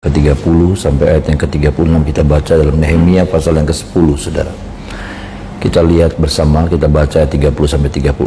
ke-30 sampai ayat yang ke-36 kita baca dalam Nehemia pasal yang ke-10, saudara. Kita lihat bersama, kita baca ayat 30 sampai 36.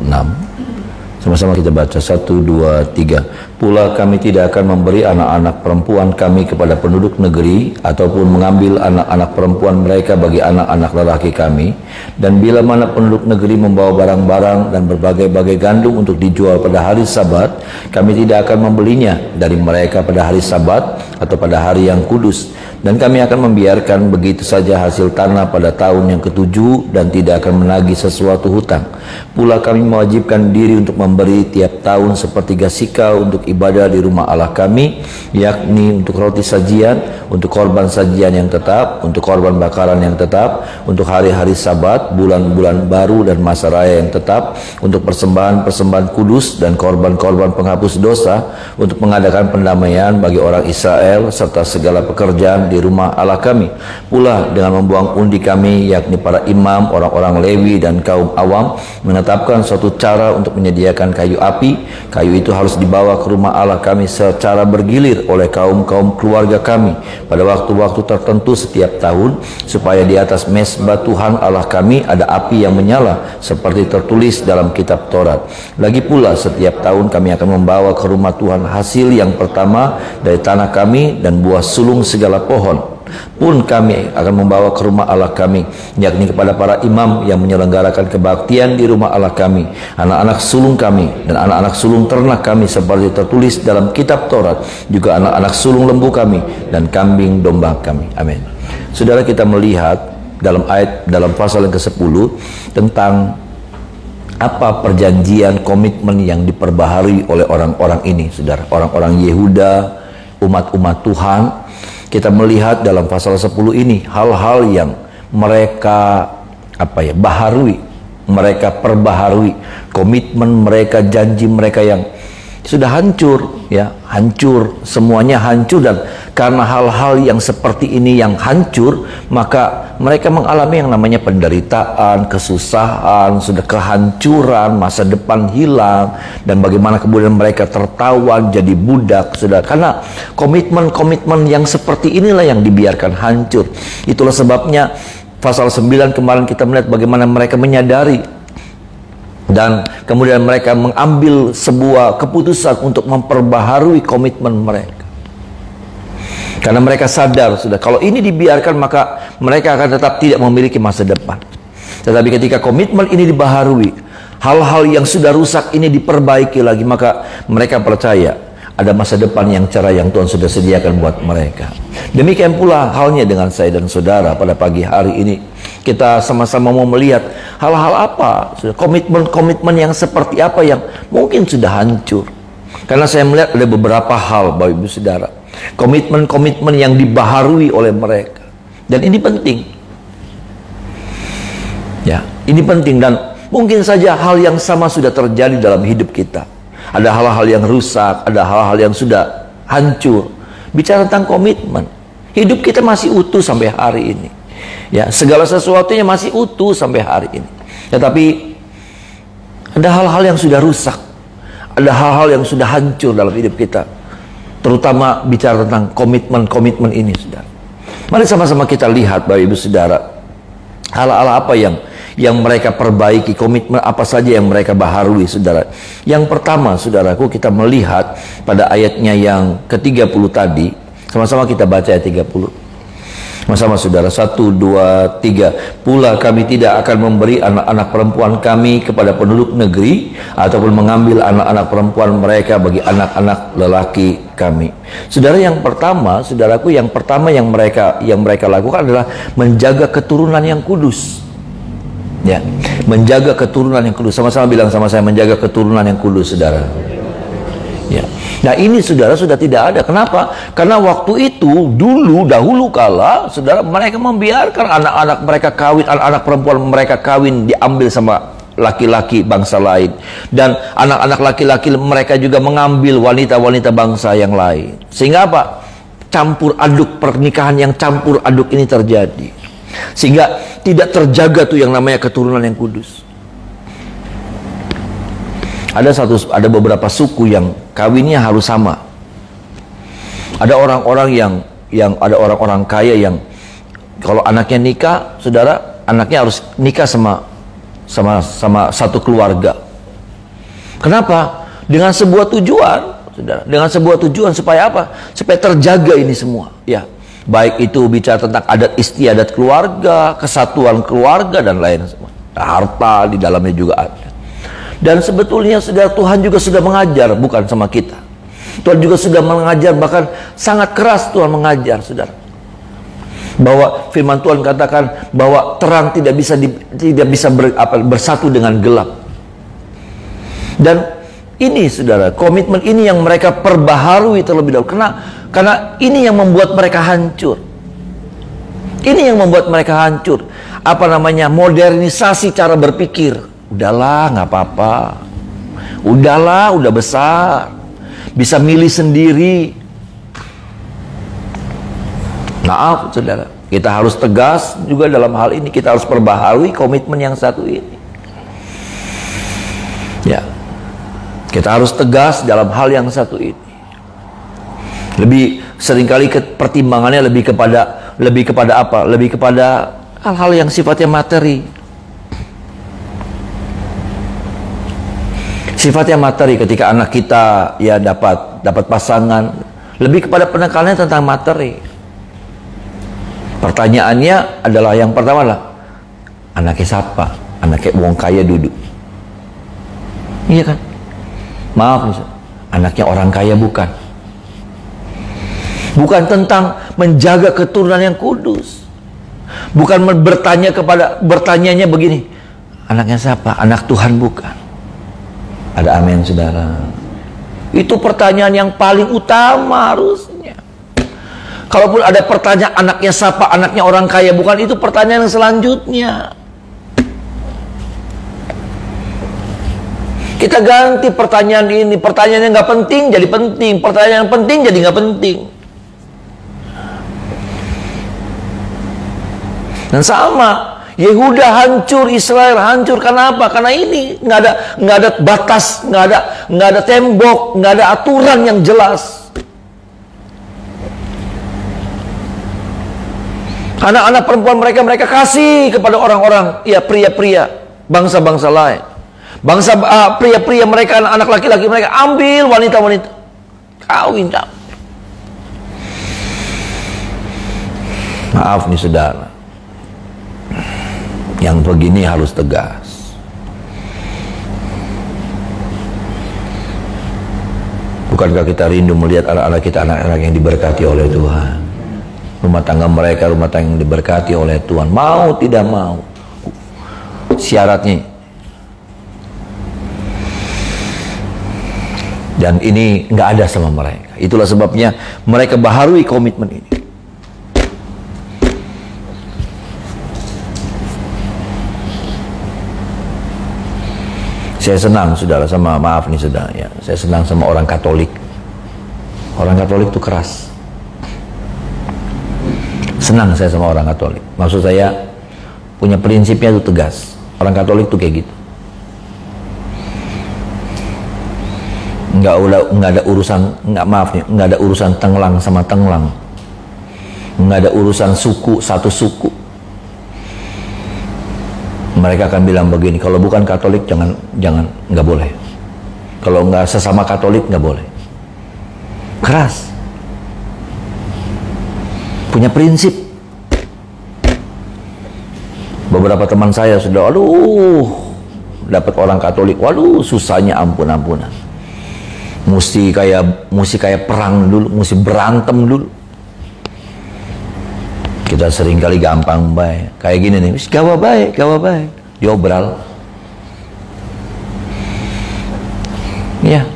Sama-sama kita baca 1, 2, 3. Pula kami tidak akan memberi anak-anak perempuan kami kepada penduduk negeri ataupun mengambil anak-anak perempuan mereka bagi anak-anak lelaki kami. Dan bila mana penduduk negeri membawa barang-barang dan berbagai-bagai gandum untuk dijual pada hari Sabat, kami tidak akan membelinya dari mereka pada hari Sabat atau pada hari yang kudus. Dan kami akan membiarkan begitu saja hasil tanah pada tahun yang ke-7 dan tidak akan menagih sesuatu hutang. Pula kami mewajibkan diri untuk memberi tiap tahun sepertiga sikal untuk ibadah di rumah Allah kami, yakni untuk roti sajian, untuk korban sajian yang tetap, untuk korban bakaran yang tetap, untuk hari-hari Sabat, bulan-bulan baru dan masa raya yang tetap, untuk persembahan-persembahan kudus dan korban-korban penghapus dosa, untuk mengadakan pendamaian bagi orang Israel serta segala pekerjaan di rumah Allah kami. Pula dengan membuang undi kami, yakni para imam, orang-orang Lewi dan kaum awam, menetapkan suatu cara untuk menyediakan kayu api. Kayu itu harus dibawa ke rumah Allah kami secara bergilir oleh kaum-kaum keluarga kami pada waktu-waktu tertentu setiap tahun, supaya di atas mezbah Tuhan Allah kami ada api yang menyala seperti tertulis dalam kitab Taurat. Lagi pula setiap tahun kami akan membawa ke rumah Tuhan hasil yang pertama dari tanah kami dan buah sulung segala pohon pun kami akan membawa ke rumah Allah kami, yakni kepada para imam yang menyelenggarakan kebaktian di rumah Allah kami, anak-anak sulung kami dan anak-anak sulung ternak kami seperti tertulis dalam kitab Taurat, juga anak-anak sulung lembu kami dan kambing domba kami. Amin. Saudara, kita melihat dalam pasal yang ke-10 tentang apa perjanjian komitmen yang diperbaharui oleh orang-orang ini, saudara, orang-orang Yehuda, umat-umat Tuhan. Kita melihat dalam pasal 10 ini hal-hal yang mereka baharui, mereka perbaharui, komitmen mereka, janji mereka yang sudah hancur, hancur, semuanya hancur. Dan karena hal-hal yang seperti ini yang hancur, maka mereka mengalami yang namanya penderitaan, kesusahan, sudah kehancuran, masa depan hilang, dan bagaimana kemudian mereka tertawan jadi budak, sudah karena komitmen-komitmen yang seperti inilah yang dibiarkan hancur. Itulah sebabnya pasal 9 kemarin kita melihat bagaimana mereka menyadari dan kemudian mereka mengambil sebuah keputusan untuk memperbaharui komitmen mereka. Karena mereka sadar sudah, kalau ini dibiarkan maka mereka akan tetap tidak memiliki masa depan. Tetapi ketika komitmen ini dibaharui, hal-hal yang sudah rusak ini diperbaiki lagi, maka mereka percaya ada masa depan yang cerah yang Tuhan sudah sediakan buat mereka. Demikian pula halnya dengan saya dan saudara pada pagi hari ini. Kita sama-sama mau melihat hal-hal apa, komitmen-komitmen yang seperti apa yang mungkin sudah hancur. Karena saya melihat ada beberapa hal, Bapak Ibu Saudara, komitmen-komitmen yang dibaharui oleh mereka. Dan ini penting. Ya, ini penting, dan mungkin saja hal yang sama sudah terjadi dalam hidup kita. Ada hal-hal yang rusak, ada hal-hal yang sudah hancur. Bicara tentang komitmen, hidup kita masih utuh sampai hari ini. Ya, segala sesuatunya masih utuh sampai hari ini. Tetapi ada hal-hal yang sudah rusak, ada hal-hal yang sudah hancur dalam hidup kita. Terutama bicara tentang komitmen-komitmen ini, saudara. Mari sama-sama kita lihat, Bapak Ibu Saudara, hal-hal apa yang mereka perbaiki, komitmen apa saja yang mereka baharui, saudara. Yang pertama, saudaraku, kita melihat pada ayatnya yang ke-30 tadi. Sama-sama kita baca ayat 30. Sama-sama saudara, 1, 2, 3. Pula kami tidak akan memberi anak-anak perempuan kami kepada penduduk negeri ataupun mengambil anak-anak perempuan mereka bagi anak-anak lelaki kami. Saudara, yang pertama, saudaraku, yang mereka lakukan adalah menjaga keturunan yang kudus. Ya, menjaga keturunan yang kudus. Sama-sama bilang sama saya, menjaga keturunan yang kudus, saudara. Ya. Nah, ini saudara sudah tidak ada. Kenapa? Karena waktu itu dahulu kala, saudara, mereka membiarkan anak-anak mereka kawin, anak-anak perempuan mereka kawin, diambil sama laki-laki bangsa lain, dan anak-anak laki-laki mereka juga mengambil wanita-wanita bangsa yang lain. Sehingga apa? Campur aduk, pernikahan yang campur aduk ini terjadi. Sehingga tidak terjaga tuh yang namanya keturunan yang kudus. Ada beberapa suku yang kawinnya harus sama. Ada orang-orang yang ada orang-orang kaya yang kalau anaknya nikah, saudara, anaknya harus nikah sama satu keluarga. Kenapa? Dengan sebuah tujuan, saudara. Dengan sebuah tujuan supaya apa? Supaya terjaga ini semua. Ya, baik itu bicara tentang adat istiadat keluarga, kesatuan keluarga dan lain semua. Harta di dalamnya juga ada. Dan sebetulnya saudara, Tuhan juga sudah mengajar, bukan sama kita. Tuhan juga sudah mengajar, bahkan sangat keras Tuhan mengajar, saudara. Bahwa firman Tuhan katakan bahwa terang tidak bisa bersatu dengan gelap. Dan ini saudara, komitmen ini yang mereka perbaharui terlebih dahulu. Karena ini yang membuat mereka hancur. Ini yang membuat mereka hancur. Apa namanya? Modernisasi cara berpikir. Udahlah, nggak apa-apa. Udahlah, udah besar. Bisa milih sendiri. Maaf saudara, kita harus tegas juga dalam hal ini. Kita harus perbaharui komitmen yang satu ini. Ya, kita harus tegas dalam hal yang satu ini. Lebih seringkali pertimbangannya lebih kepada apa? Lebih kepada hal-hal yang sifatnya materi. Sifatnya materi ketika anak kita ya dapat pasangan, lebih kepada penekanannya tentang materi. Pertanyaannya adalah yang pertama lah, anaknya siapa? Anaknya wong kaya duduk. Iya kan? Maaf, anaknya orang kaya bukan. Bukan tentang menjaga keturunan yang kudus. Bukan bertanyanya begini, anaknya siapa? Anak Tuhan bukan. Ada amin saudara. Itu pertanyaan yang paling utama harusnya. Kalaupun ada pertanyaan anaknya siapa, anaknya orang kaya bukan, itu pertanyaan yang selanjutnya. Kita ganti pertanyaan ini. Pertanyaan yang nggak penting jadi penting. Pertanyaan yang penting jadi nggak penting. Dan sama, Yehuda hancur, Israel hancur. Karena apa? Karena ini nggak ada batas, nggak ada tembok, nggak ada aturan yang jelas. Anak-anak perempuan mereka kasih kepada orang-orang, ya pria-pria bangsa-bangsa lain. Pria-pria mereka, anak laki-laki mereka ambil wanita-wanita, kawin. Maaf nih saudara, yang begini harus tegas. Bukankah kita rindu melihat anak-anak kita, anak-anak yang diberkati oleh Tuhan? Rumah tangga mereka, rumah tangga yang diberkati oleh Tuhan. Mau tidak mau, syaratnya. Dan ini nggak ada sama mereka. Itulah sebabnya mereka baharui komitmen ini. Saya senang saudara sama, maaf nih saudara ya, saya senang sama orang Katolik. Orang Katolik itu keras. Senang saya sama orang Katolik. Maksud saya punya prinsipnya itu tegas. Orang Katolik itu kayak gitu. Nggak ada urusan, nggak ada urusan tenglang sama tenglang. Nggak ada urusan suku, satu suku. Mereka akan bilang begini, kalau bukan Katolik jangan, nggak boleh. Kalau nggak sesama Katolik nggak boleh. Keras. Punya prinsip. Beberapa teman saya sudah, dapat orang Katolik, susahnya ampun-ampunan. Mesti kayak perang dulu, mesti berantem dulu. Kita seringkali gampang baik, kayak gini nih, gawa baik, diobral. Ya,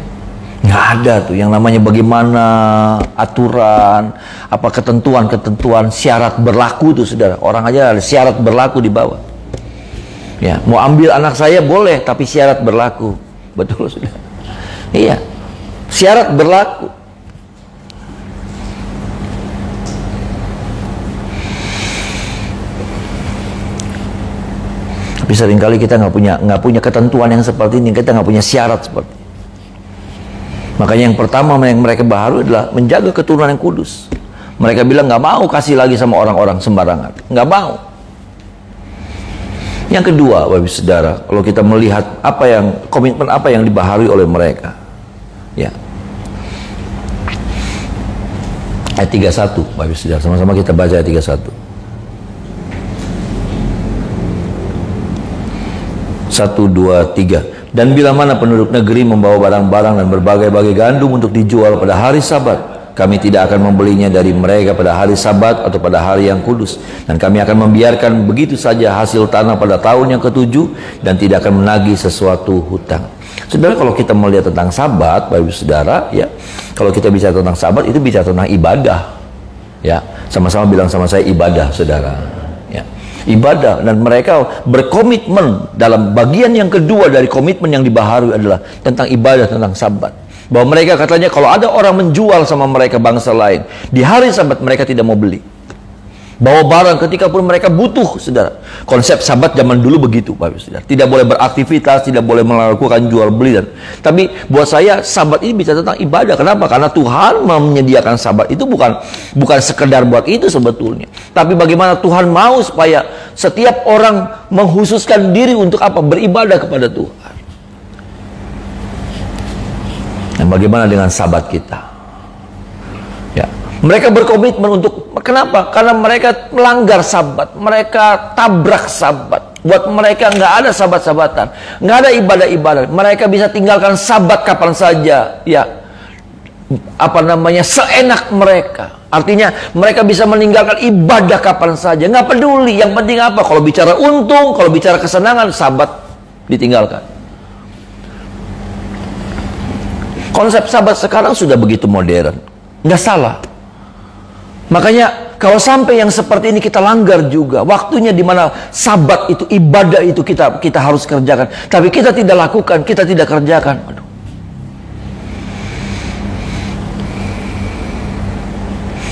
nggak ada tuh yang namanya bagaimana aturan, apa ketentuan, syarat berlaku tuh saudara. Orang aja ada syarat berlaku di bawah. Ya, mau ambil anak saya boleh, tapi syarat berlaku. Betul saudara. Iya, syarat berlaku. Tapi seringkali kita nggak punya ketentuan yang seperti ini, kita nggak punya syarat seperti ini. Makanya yang pertama yang mereka baharu adalah menjaga keturunan yang kudus, Mereka bilang nggak mau kasih lagi sama orang-orang sembarangan, nggak mau. Yang kedua, Bapak Ibu Saudara, kalau kita melihat komitmen apa yang dibaharui oleh mereka, ya. Ayat 31, Bapak Ibu Saudara, sama-sama kita baca ayat 31. 1, 2, 3. Dan bila mana penduduk negeri membawa barang-barang dan berbagai-bagai gandum untuk dijual pada hari Sabat, kami tidak akan membelinya dari mereka pada hari Sabat atau pada hari yang kudus, dan kami akan membiarkan begitu saja hasil tanah pada tahun yang ke-7 dan tidak akan menagih sesuatu hutang. Saudara, kalau kita melihat tentang Sabat, Bapak Ibu Saudara, ya, kalau kita bicara tentang Sabat itu bicara tentang ibadah, ya. Sama-sama bilang sama saya, ibadah, Saudara, ya. Ibadah, dan mereka berkomitmen dalam bagian yang kedua dari komitmen yang dibaharui adalah tentang ibadah, tentang Sabat. Bahwa mereka katanya kalau ada orang menjual sama mereka bangsa lain di hari Sabat, mereka tidak mau beli. Bawa barang ketika pun mereka butuh, Saudara. Konsep Sabat zaman dulu begitu, Bapak Ibu Saudara. Tidak boleh beraktivitas, tidak boleh melakukan jual beli. Tapi buat saya Sabat ini bicara tentang ibadah. Kenapa? Karena Tuhan menyediakan Sabat itu bukan sekedar buat itu sebetulnya. Tapi bagaimana Tuhan mau supaya setiap orang menghususkan diri untuk apa? Beribadah kepada Tuhan. Dan bagaimana dengan Sabat kita? Ya, mereka berkomitmen untuk, kenapa? Karena mereka melanggar Sabat, mereka tabrak Sabat. Buat mereka nggak ada Sabat-sabatan, nggak ada ibadah-ibadah. Mereka bisa tinggalkan Sabat kapan saja, ya, seenak mereka. Artinya mereka bisa meninggalkan ibadah kapan saja, nggak peduli. Yang penting apa? Kalau bicara untung, kalau bicara kesenangan, Sabat ditinggalkan. Konsep Sabat sekarang sudah begitu modern, nggak salah. Makanya kalau sampai yang seperti ini kita langgar juga, waktunya dimana Sabat itu, ibadah itu kita harus kerjakan, tapi kita tidak lakukan, kita tidak kerjakan. Aduh.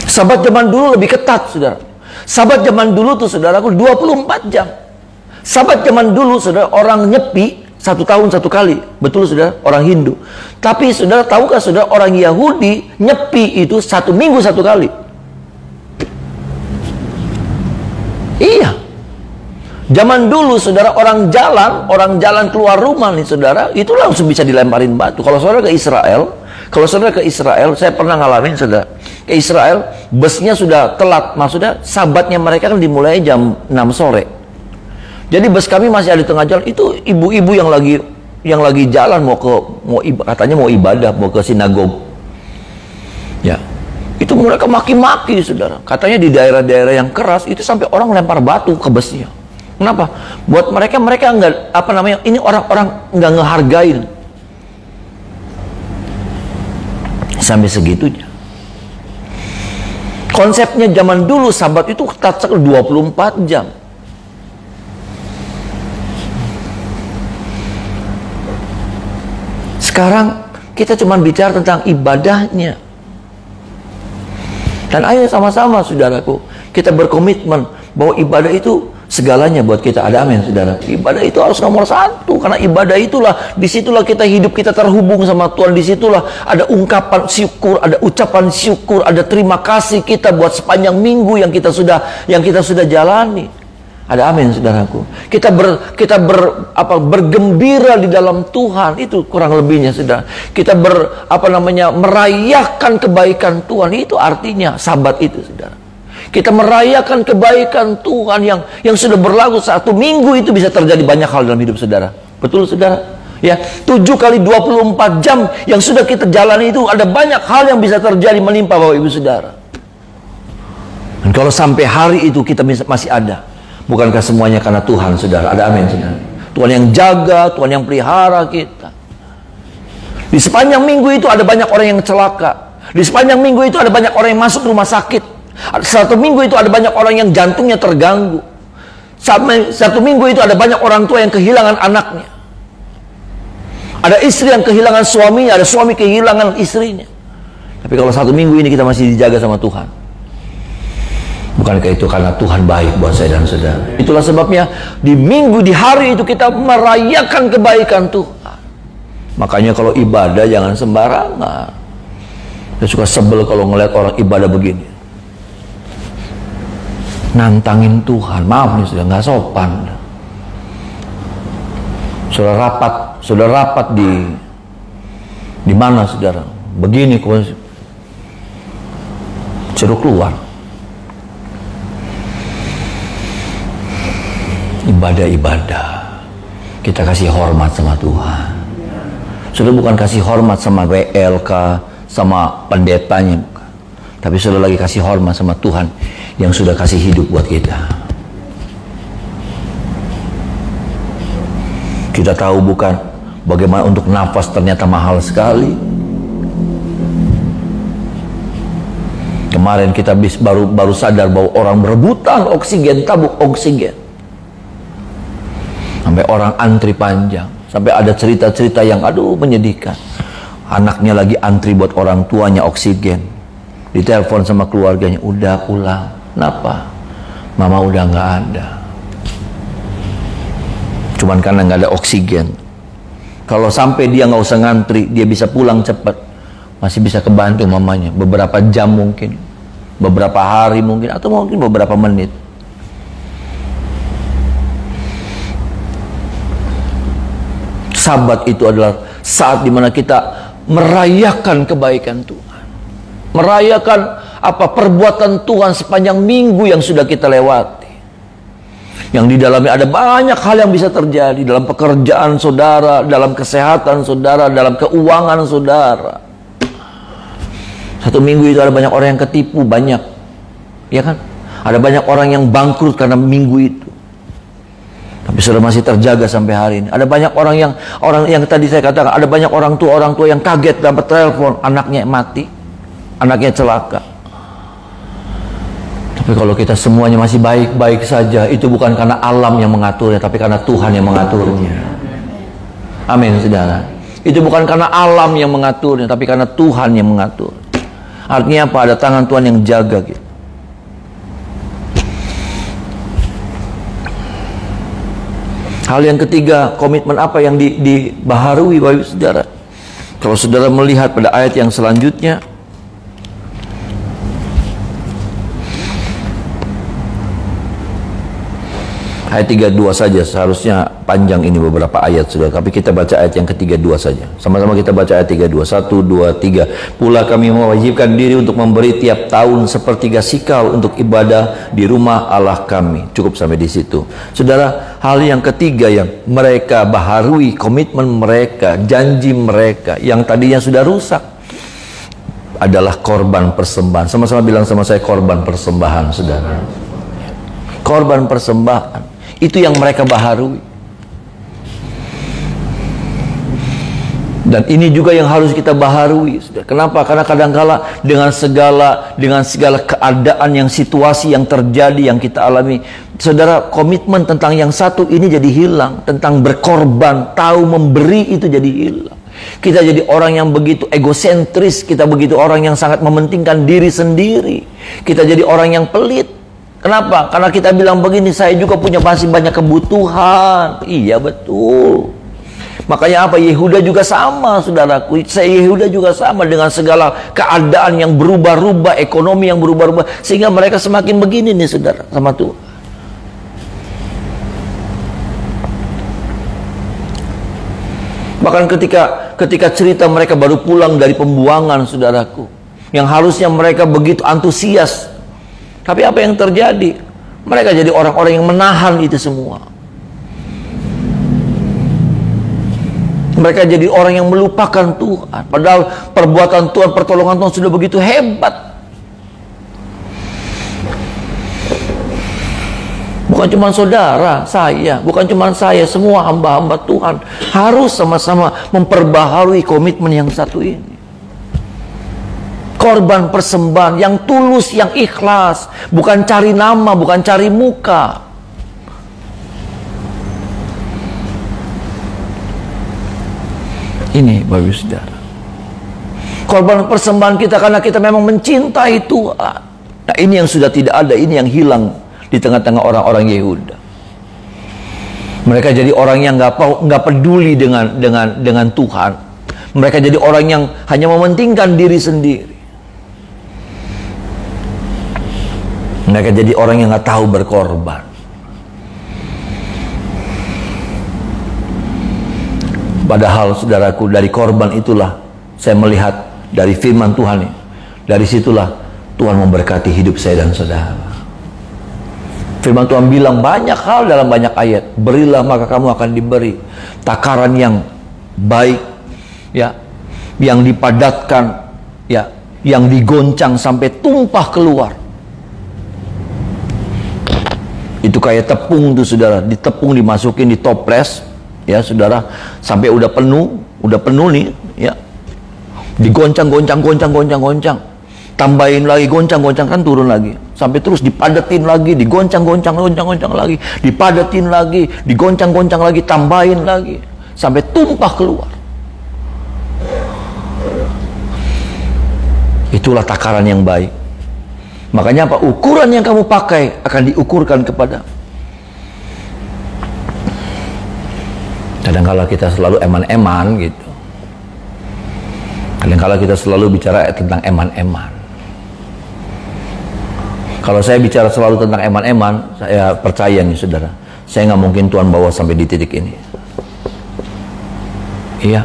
Sabat zaman dulu lebih ketat, Saudara. Sabat zaman dulu tuh, Saudaraku, 24 jam. Sabat zaman dulu, Saudara, orang nyepi 1 tahun 1 kali. Betul, Saudara, orang Hindu. Tapi Saudara tahukah, Saudara, orang Yahudi nyepi itu 1 minggu 1 kali. Iya. Zaman dulu, Saudara, orang jalan keluar rumah nih, Saudara, itu langsung bisa dilemparin batu. Kalau Saudara ke Israel, saya pernah ngalamin, Saudara. Ke Israel, busnya sudah telat. Maksudnya Sabatnya mereka kan dimulai jam 6 sore. Jadi bus kami masih ada di tengah jalan. Itu ibu-ibu yang lagi jalan katanya mau ibadah, mau ke sinagog. Ya. Itu mereka maki-maki, Saudara. Katanya di daerah-daerah yang keras itu sampai orang lempar batu ke busnya. Kenapa? Buat mereka nggak ini orang-orang nggak ngehargain. Sampai segitunya. Konsepnya zaman dulu Sabat itu ketat sekali, 24 jam. Sekarang kita cuma bicara tentang ibadahnya. Dan ayo sama-sama, Saudaraku, kita berkomitmen bahwa ibadah itu segalanya buat kita. Ada amin, Saudara. Ibadah itu harus nomor 1, karena ibadah itulah, disitulah kita hidup, kita terhubung sama Tuhan. Disitulah ada ungkapan syukur, ada ucapan syukur, ada terima kasih kita buat sepanjang minggu yang kita sudah jalani. Ada amin, Saudaraku. Kita bergembira di dalam Tuhan, itu kurang lebihnya, Saudara. Kita merayakan kebaikan Tuhan, itu artinya Sabat itu, Saudara. Kita merayakan kebaikan Tuhan yang sudah berlaku 1 minggu, itu bisa terjadi banyak hal dalam hidup Saudara. Betul, Saudara? Ya, 7 kali 24 jam yang sudah kita jalani itu ada banyak hal yang bisa terjadi menimpa Bapak Ibu Saudara. Dan kalau sampai hari itu kita masih ada, bukankah semuanya karena Tuhan, Saudara? Ada amin, Saudara. Tuhan yang jaga, Tuhan yang pelihara kita. Di sepanjang minggu itu ada banyak orang yang celaka. Di sepanjang minggu itu ada banyak orang yang masuk rumah sakit. 1 minggu itu ada banyak orang yang jantungnya terganggu. 1 minggu itu ada banyak orang tua yang kehilangan anaknya. Ada istri yang kehilangan suaminya, ada suami kehilangan istrinya. Tapi kalau 1 minggu ini kita masih dijaga sama Tuhan, bukankah itu karena Tuhan baik buat saya dan saudara? Itulah sebabnya di hari itu kita merayakan kebaikan Tuhan. Makanya kalau ibadah jangan sembarangan. Saya suka sebel kalau ngeliat orang ibadah begini. nantangin Tuhan. Maaf nih, sudah nggak sopan. Sudah rapat di mana saudara? Begini kok, suruh keluar. Ibadah-ibadah, kita kasih hormat sama Tuhan. Sudah bukan kasih hormat sama WLK, sama pendetanya, bukan. Tapi sudah lagi kasih hormat sama Tuhan yang sudah kasih hidup buat kita. Kita tahu bukan bagaimana untuk nafas ternyata mahal sekali. Kemarin kita baru sadar bahwa orang berebutan oksigen, tabung oksigen. Sampai orang antri panjang. Sampai ada cerita-cerita yang aduh menyedihkan. Anaknya lagi antri buat orang tuanya oksigen. Ditelepon sama keluarganya, udah pulang. Kenapa? Mama udah nggak ada. Cuman karena nggak ada oksigen. Kalau sampai dia nggak usah ngantri, dia bisa pulang cepat, masih bisa kebantu mamanya. Beberapa jam mungkin, beberapa hari mungkin, atau mungkin beberapa menit. Sabat itu adalah saat dimana kita merayakan kebaikan Tuhan, merayakan apa perbuatan Tuhan sepanjang minggu yang sudah kita lewati, yang di dalamnya ada banyak hal yang bisa terjadi dalam pekerjaan saudara, dalam kesehatan saudara, dalam keuangan saudara. Satu minggu itu ada banyak orang yang ketipu, banyak, ya kan? Ada banyak orang yang bangkrut karena minggu itu. Tapi sudah masih terjaga sampai hari ini. Ada banyak orang yang tadi saya katakan, ada banyak orang tua yang kaget dapat telepon anaknya mati, anaknya celaka. Tapi kalau kita semuanya masih baik-baik saja, itu bukan karena alam yang mengaturnya, tapi karena Tuhan yang mengaturnya. Amin, saudara. Itu bukan karena alam yang mengaturnya, tapi karena Tuhan yang mengatur. Artinya apa? Ada tangan Tuhan yang jaga gitu. Hal yang ketiga, komitmen apa yang dibaharui Bapak Saudara? Kalau saudara melihat pada ayat yang selanjutnya, ayat 32 saja, seharusnya panjang ini beberapa ayat saudara, tapi kita baca ayat yang ke-32 saja. Sama-sama kita baca ayat 32. 1, 2, 3. Pula kami mewajibkan diri untuk memberi tiap tahun sepertiga sikal untuk ibadah di rumah Allah kami. Cukup sampai di situ. Saudara, hal yang ketiga yang mereka baharui, komitmen mereka, janji mereka yang tadinya sudah rusak, adalah korban persembahan. Sama-sama bilang sama saya, korban persembahan, saudara. Korban persembahan. Itu yang mereka baharui. Dan ini juga yang harus kita baharui. Kenapa? Karena kadangkala dengan segala keadaan yang situasi yang terjadi yang kita alami, saudara, komitmen tentang yang satu ini jadi hilang. Tentang berkorban, tahu memberi itu jadi hilang. Kita jadi orang yang begitu egosentris, kita begitu orang yang sangat mementingkan diri sendiri. Kita jadi orang yang pelit. Kenapa? Karena kita bilang begini, saya juga punya masih banyak kebutuhan. Iya, betul. Makanya apa? Yehuda juga sama, saudaraku. Yehuda juga sama dengan segala keadaan yang berubah-ubah, ekonomi yang berubah-ubah, sehingga mereka semakin begini nih, saudara, sama Tuhan. Bahkan ketika cerita mereka baru pulang dari pembuangan, saudaraku, yang harusnya mereka begitu antusias, tapi apa yang terjadi? Mereka jadi orang-orang yang menahan itu semua. Mereka jadi orang yang melupakan Tuhan. Padahal perbuatan Tuhan, pertolongan Tuhan sudah begitu hebat. Bukan cuma saudara, saya. Bukan cuma saya, semua hamba-hamba Tuhan harus sama-sama memperbaharui komitmen yang satu ini. Korban persembahan yang tulus, yang ikhlas, bukan cari nama, bukan cari muka. Ini Bapak Saudara, korban persembahan kita karena kita memang mencintai Tuhan. Nah, ini yang sudah tidak ada, ini yang hilang di tengah-tengah orang-orang Yehuda. Mereka jadi orang yang nggak peduli dengan Tuhan. Mereka jadi orang yang hanya mementingkan diri sendiri. Mereka jadi orang yang nggak tahu berkorban. Padahal saudaraku, dari korban itulah saya melihat dari firman Tuhan ini. Dari situlah Tuhan memberkati hidup saya dan saudara. Firman Tuhan bilang banyak hal dalam banyak ayat. Berilah maka kamu akan diberi. Takaran yang baik, ya, yang dipadatkan, ya, yang digoncang sampai tumpah keluar. Itu kayak tepung tuh saudara, ditepung, dimasukin, ditoples, ya saudara, sampai udah penuh nih, ya, digoncang, goncang, tambahin lagi, goncang, kan turun lagi, sampai terus dipadatin lagi, digoncang lagi, dipadatin lagi, digoncang lagi, tambahin lagi, sampai tumpah keluar. Itulah takaran yang baik. Makanya apa? Ukuran yang kamu pakai akan diukurkan kepada. Kadang-kala kita selalu eman-eman gitu. Kadang-kala kita selalu bicara tentang eman-eman. Kalau saya bicara selalu tentang eman-eman, saya percaya nih saudara, saya nggak mungkin Tuhan bawa sampai di titik ini. Iya.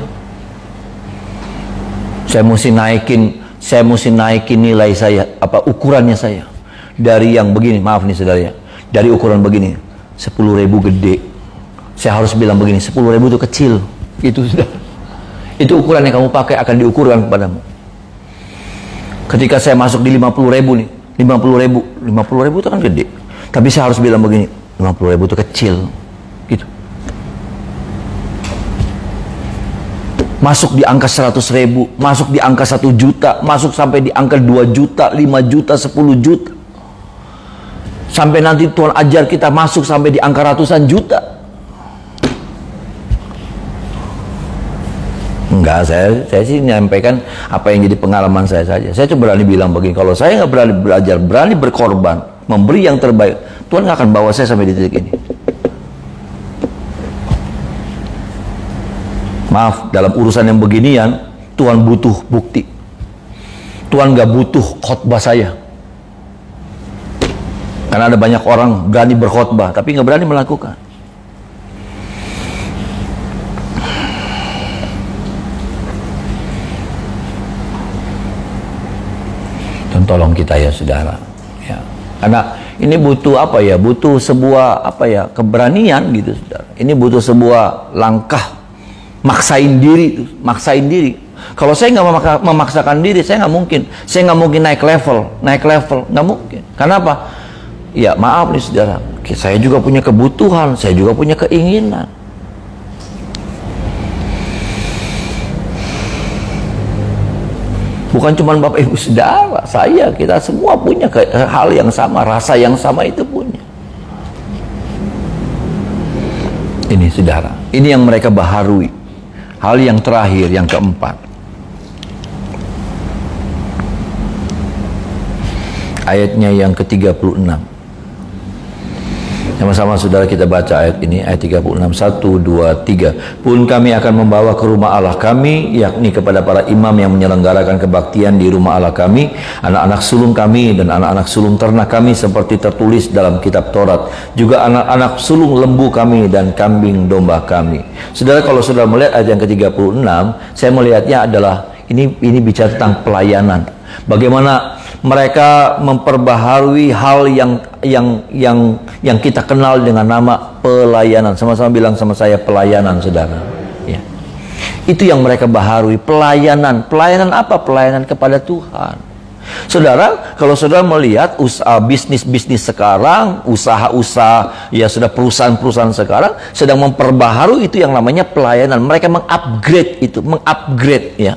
Saya mesti naikin nilai saya, ukurannya saya. Dari yang begini, maaf nih saudara ya, dari ukuran begini, 10.000 gede. Saya harus bilang begini, 10.000 itu kecil. Itu sudah. Itu ukuran yang kamu pakai akan diukurkan kepadamu. Ketika saya masuk di 50.000 nih, 50.000 itu kan gede. Tapi saya harus bilang begini, 50.000 itu kecil. Gitu. Masuk di angka 100.000, masuk di angka 1 juta, masuk sampai di angka 2 juta, 5 juta, 10 juta. Sampai nanti Tuhan ajar kita masuk sampai di angka ratusan juta. Enggak, saya sih menyampaikan apa yang jadi pengalaman saya saja. Saya cuma berani bilang begini, kalau saya nggak berani belajar, berani berkorban, memberi yang terbaik, Tuhan nggak akan bawa saya sampai di titik ini. Maaf, dalam urusan yang beginian, Tuhan butuh bukti. Tuhan nggak butuh khotbah saya. Karena ada banyak orang berani berkhotbah, tapi nggak berani melakukan. Tolong kita ya saudara, ya. Karena ini butuh apa ya? Butuh sebuah keberanian gitu saudara. Ini butuh sebuah langkah, maksain diri. Kalau saya nggak memaksakan diri, saya nggak mungkin naik level, nggak mungkin. Kenapa? Ya maaf nih saudara, saya juga punya kebutuhan, saya juga punya keinginan. Bukan cuma Bapak Ibu Saudara, kita semua punya hal yang sama, rasa yang sama itu punya. Ini saudara, ini yang mereka baharui. Hal yang terakhir, yang keempat. Ayatnya yang ke-36. Sama-sama saudara kita baca ayat ini, ayat 36, 1, 2, 3. Pun kami akan membawa ke rumah Allah kami, yakni kepada para imam yang menyelenggarakan kebaktian di rumah Allah kami, anak-anak sulung kami dan anak-anak sulung ternak kami seperti tertulis dalam kitab Taurat, juga anak-anak sulung lembu kami dan kambing domba kami. Saudara, kalau saudara melihat ayat yang ke-36, saya melihatnya adalah ini bicara tentang pelayanan. Bagaimana mereka memperbaharui hal yang kita kenal dengan nama pelayanan. Sama-sama bilang sama saya, pelayanan saudara. Ya. Itu yang mereka baharui, pelayanan. Pelayanan apa? Pelayanan kepada Tuhan. Saudara, kalau saudara melihat usaha bisnis sekarang, usaha-usaha, ya sudah perusahaan-perusahaan sekarang sedang memperbaharui itu yang namanya pelayanan. Mereka mengupgrade itu, ya.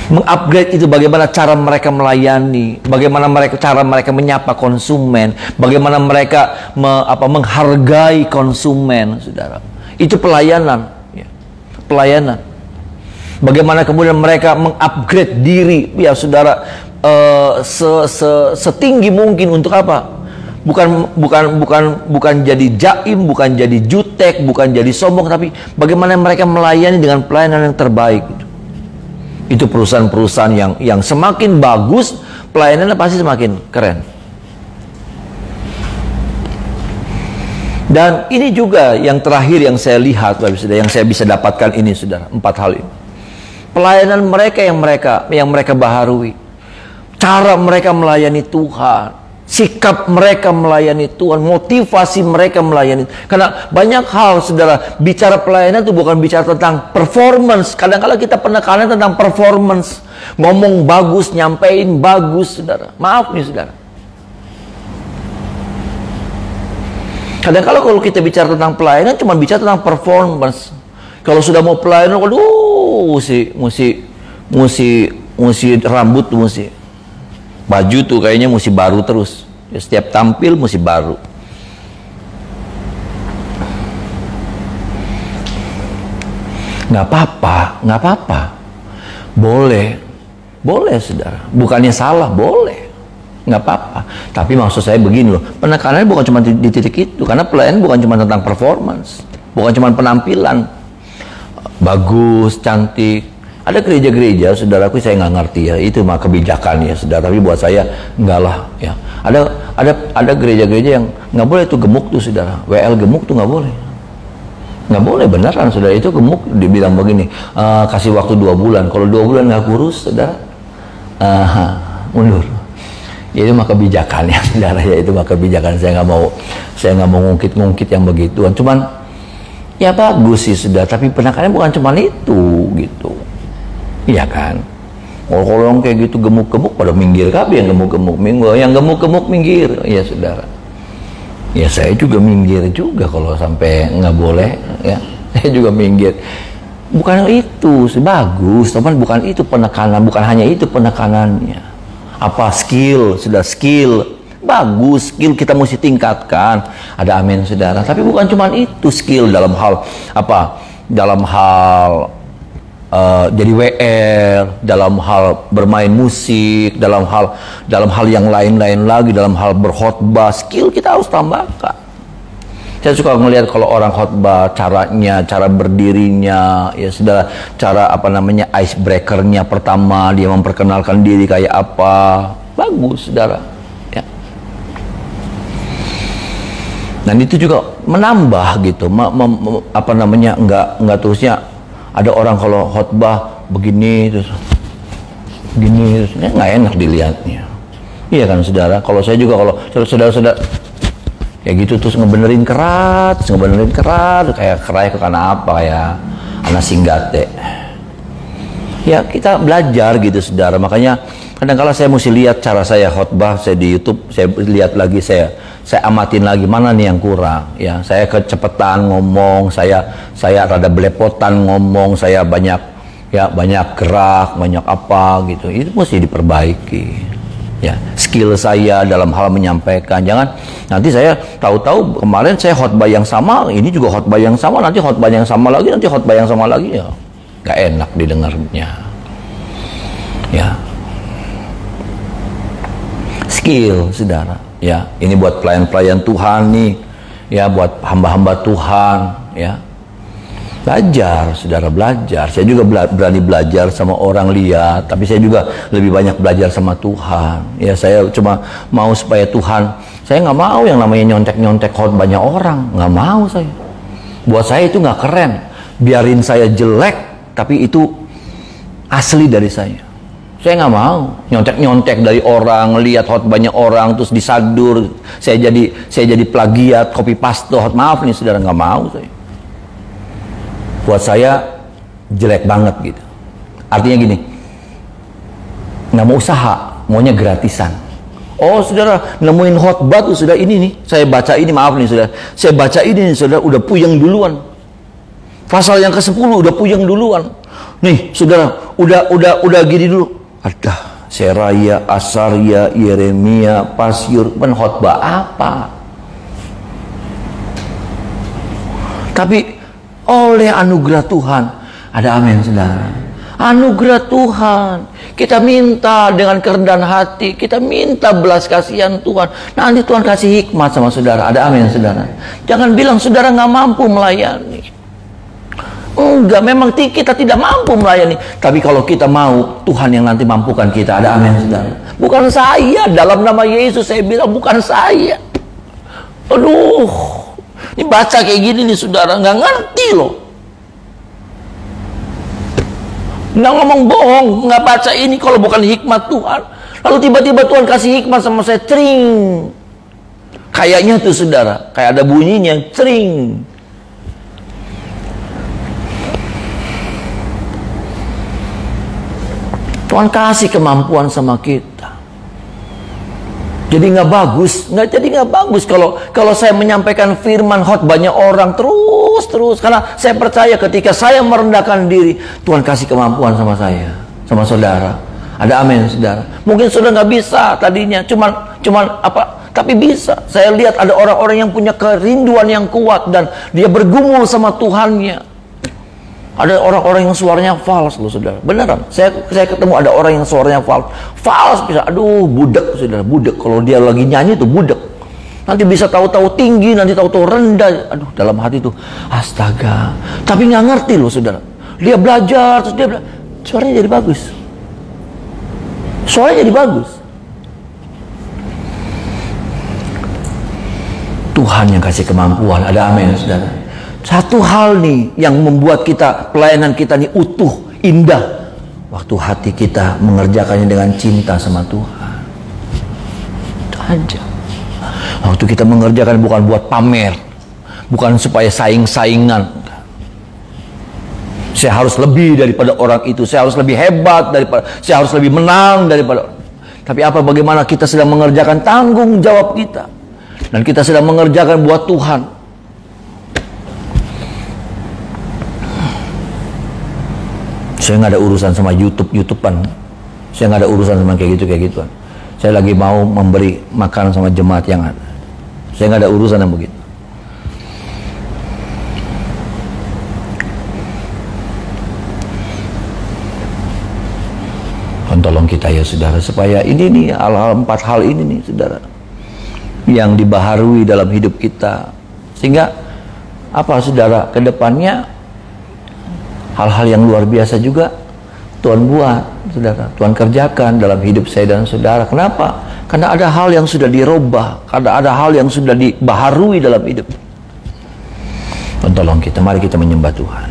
Mengupgrade itu bagaimana cara mereka melayani, bagaimana cara mereka menyapa konsumen, bagaimana mereka menghargai konsumen, saudara. Itu pelayanan, ya. Pelayanan. Bagaimana kemudian mereka mengupgrade diri, ya saudara, setinggi mungkin untuk apa? Bukan jadi jaim, bukan jadi jutek, bukan jadi sombong, tapi bagaimana mereka melayani dengan pelayanan yang terbaik. Itu perusahaan-perusahaan yang semakin bagus, pelayanannya pasti semakin keren. Dan ini juga yang terakhir yang saya lihat, yang saya bisa dapatkan ini, saudara, 4 hal ini. Pelayanan mereka yang mereka baharui, cara mereka melayani Tuhan, sikap mereka melayani Tuhan, motivasi mereka melayani. Karena banyak hal, saudara, bicara pelayanan itu bukan bicara tentang performance. Kadang-kadang kita penekanan tentang performance, ngomong bagus, nyampein bagus, saudara. Maaf nih, saudara. Kadang-kadang kalau kita bicara tentang pelayanan cuma bicara tentang performance. Kalau sudah mau pelayanan, waduh, mesti rambut tuh, mesti baju tuh kayaknya mesti baru terus. Ya, setiap tampil mesti baru. Nggak apa-apa. Boleh, saudara. Bukannya salah, boleh. Nggak apa-apa. Tapi maksud saya begini loh, penekanannya bukan cuma di titik itu, karena pelayanan bukan cuma tentang performance, bukan cuma penampilan bagus, cantik. Ada gereja-gereja, saudaraku, saya nggak ngerti ya, itu mah kebijakan ya, saudara. Tapi buat saya enggak lah ya. Ada gereja-gereja yang nggak boleh tuh gemuk tuh, saudara. WL gemuk tuh nggak boleh. Nggak boleh, beneran, saudara. Itu gemuk, dibilang begini, kasih waktu 2 bulan. Kalau 2 bulan nggak kurus, saudara, mundur. Ya, itu mah kebijakan ya, saudara, ya, itu mah kebijakan. Saya nggak mau ngungkit-ngungkit yang begituan. Cuman ya bagus sih, saudara, tapi penekanannya bukan cuma itu gitu. Iya kan? Kalau yang kayak gitu gemuk-gemuk pada minggir, kabeh yang gemuk-gemuk minggir, ya, saudara. Ya, saya juga minggir juga kalau sampai nggak boleh, ya. Saya juga minggir. Bukan itu, bagus, teman, bukan itu penekanan, bukan hanya itu penekanannya. Apa skill, sudah skill bagus, skill kita mesti tingkatkan, ada amin, saudara. Tapi bukan cuma itu skill dalam hal apa, dalam hal jadi WR, dalam hal bermain musik, dalam hal yang lain-lain lagi, dalam hal berkhotbah, skill kita harus tambahkan. Saya suka melihat kalau orang khotbah, caranya, cara berdirinya, ya, saudara, cara icebreakernya pertama, dia memperkenalkan diri kayak apa, bagus, saudara, ya. Dan itu juga menambah gitu, nggak terusnya ada orang kalau khotbah begini terus nggak enak dilihatnya, iya kan, saudara. Kalau saya juga, kalau saudara ya gitu terus ngebenerin kerat kayak kerai ke karena apa ya, anak singgate. Ya, kita belajar gitu, saudara. Makanya kadang-kala saya mesti lihat cara saya khotbah, saya di YouTube, saya lihat lagi, saya amatin lagi mana nih yang kurang. Ya, saya kecepatan ngomong, saya rada belepotan ngomong, saya banyak gerak, banyak apa gitu. Itu mesti diperbaiki. Ya, skill saya dalam hal menyampaikan. Jangan nanti saya tahu-tahu kemarin saya khotbah yang sama, ini juga khotbah yang sama, nanti khotbah yang sama lagi, ya nggak enak didengarnya. Ya, skill, saudara. Ya, ini buat pelayan-pelayan Tuhan nih, ya, buat hamba-hamba Tuhan, ya. Belajar, saudara, belajar. Saya juga berani belajar sama orang lihat, tapi saya juga lebih banyak belajar sama Tuhan. Ya, saya cuma mau supaya Tuhan, saya nggak mau yang namanya nyontek-nyontek khotbahnya orang, nggak mau saya. Buat saya itu nggak keren. Biarin saya jelek, tapi itu asli dari saya. Saya nggak mau nyontek-nyontek dari orang, lihat khotbahnya orang terus disadur. Saya jadi plagiat, copy paste. Maaf nih, saudara, nggak mau saya. Buat saya jelek banget gitu. Artinya gini, nggak mau usaha, maunya gratisan. Oh, saudara, nemuin khotbah tuh, sudah ini nih, saya baca ini, maaf nih, saudara, saya baca ini nih, saudara, udah puyeng duluan. Pasal yang ke-10 udah puyeng duluan. Nih, saudara, udah gini dulu. Ada Seraya, Asaria, Yeremia, Pasyur, khotbah apa? Tapi oleh anugerah Tuhan, ada amin, saudara. Anugerah Tuhan, kita minta dengan kerendahan hati, kita minta belas kasihan Tuhan. Nanti Tuhan kasih hikmat sama saudara. Ada amin, saudara. Jangan bilang saudara nggak mampu melayani. Enggak, memang kita tidak mampu melayani. Tapi kalau kita mau, Tuhan yang nanti mampukan kita. Ada amin, saudara. Bukan saya, dalam nama Yesus saya bilang bukan saya. Aduh, ini baca kayak gini nih saudara, nggak ngerti loh. Nggak ngomong bohong, nggak baca ini kalau bukan hikmat Tuhan. Lalu tiba-tiba Tuhan kasih hikmat sama saya, tring. Kayaknya tuh saudara, kayak ada bunyinya, tring. Tuhan kasih kemampuan sama kita. Jadi nggak bagus, nggak bagus kalau saya menyampaikan firman khotbahnya orang terus karena saya percaya ketika saya merendahkan diri, Tuhan kasih kemampuan sama saya, sama saudara. Ada amin, saudara. Mungkin saudara nggak bisa tadinya, cuman apa? Tapi bisa. Saya lihat ada orang-orang yang punya kerinduan yang kuat dan dia bergumul sama Tuhannya. Ada orang-orang yang suaranya fals loh saudara, beneran. Saya ketemu ada orang yang suaranya fals bisa. Aduh, budak saudara, budak. Kalau dia lagi nyanyi tuh budak. Nanti bisa tahu-tahu tinggi, nanti tahu-tahu rendah. Aduh, dalam hati tuh, astaga. Tapi nggak ngerti loh saudara. Dia belajar, terus dia suaranya jadi bagus. Suaranya jadi bagus. Tuhan yang kasih kemampuan. Ada amin saudara. Satu hal nih yang membuat kita, pelayanan kita nih utuh, indah. Waktu hati kita mengerjakannya dengan cinta sama Tuhan. Itu aja. Waktu kita mengerjakan bukan buat pamer. Bukan supaya saing-saingan. Saya harus lebih daripada orang itu. Saya harus lebih hebat daripada, saya harus lebih menang daripada. Tapi bagaimana kita sedang mengerjakan tanggung jawab kita. Dan kita sedang mengerjakan buat Tuhan. Saya nggak ada urusan sama YouTubean. Saya nggak ada urusan sama kayak gituan. Saya lagi mau memberi makan sama jemaat yang ada. Saya nggak ada urusan yang begitu. Tolong kita ya saudara, supaya ini nih hal-hal 4 hal ini nih saudara yang dibaharui dalam hidup kita, sehingga saudara, kedepannya hal-hal yang luar biasa juga Tuhan buat, saudara. Tuhan kerjakan dalam hidup saya dan saudara. Kenapa? Karena ada hal yang sudah dirubah, karena ada hal yang sudah dibaharui dalam hidup. Tolong kita, mari kita menyembah Tuhan.